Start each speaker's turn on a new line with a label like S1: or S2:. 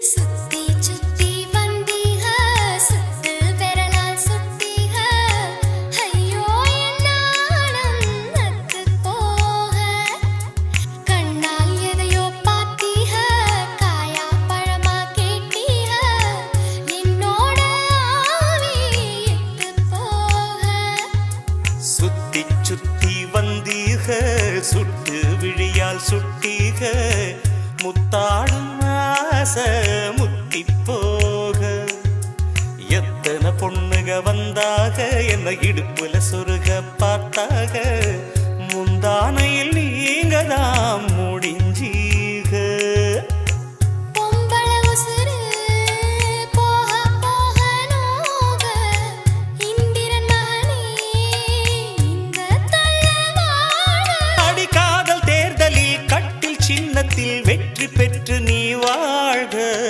S1: சுத்தி சுத்தி வந்தீக சுத்து விரலால் சுத்தீக ஐயோ என் நாணம் நத்து போக கண்ணால் எதையோ பார்த்தீக காயா பழமா கேட்டீக என்னோட ஆவி எத்து போக
S2: சுத்தி சுத்தி வந்தீக சுட்டு விழியால் சுட்டீக முத்தாடும் ஆசை முத்தி போக எத்தனை பொண்ணுக வந்தாக என்ன இடுப்புல சொருக பார்த்தாக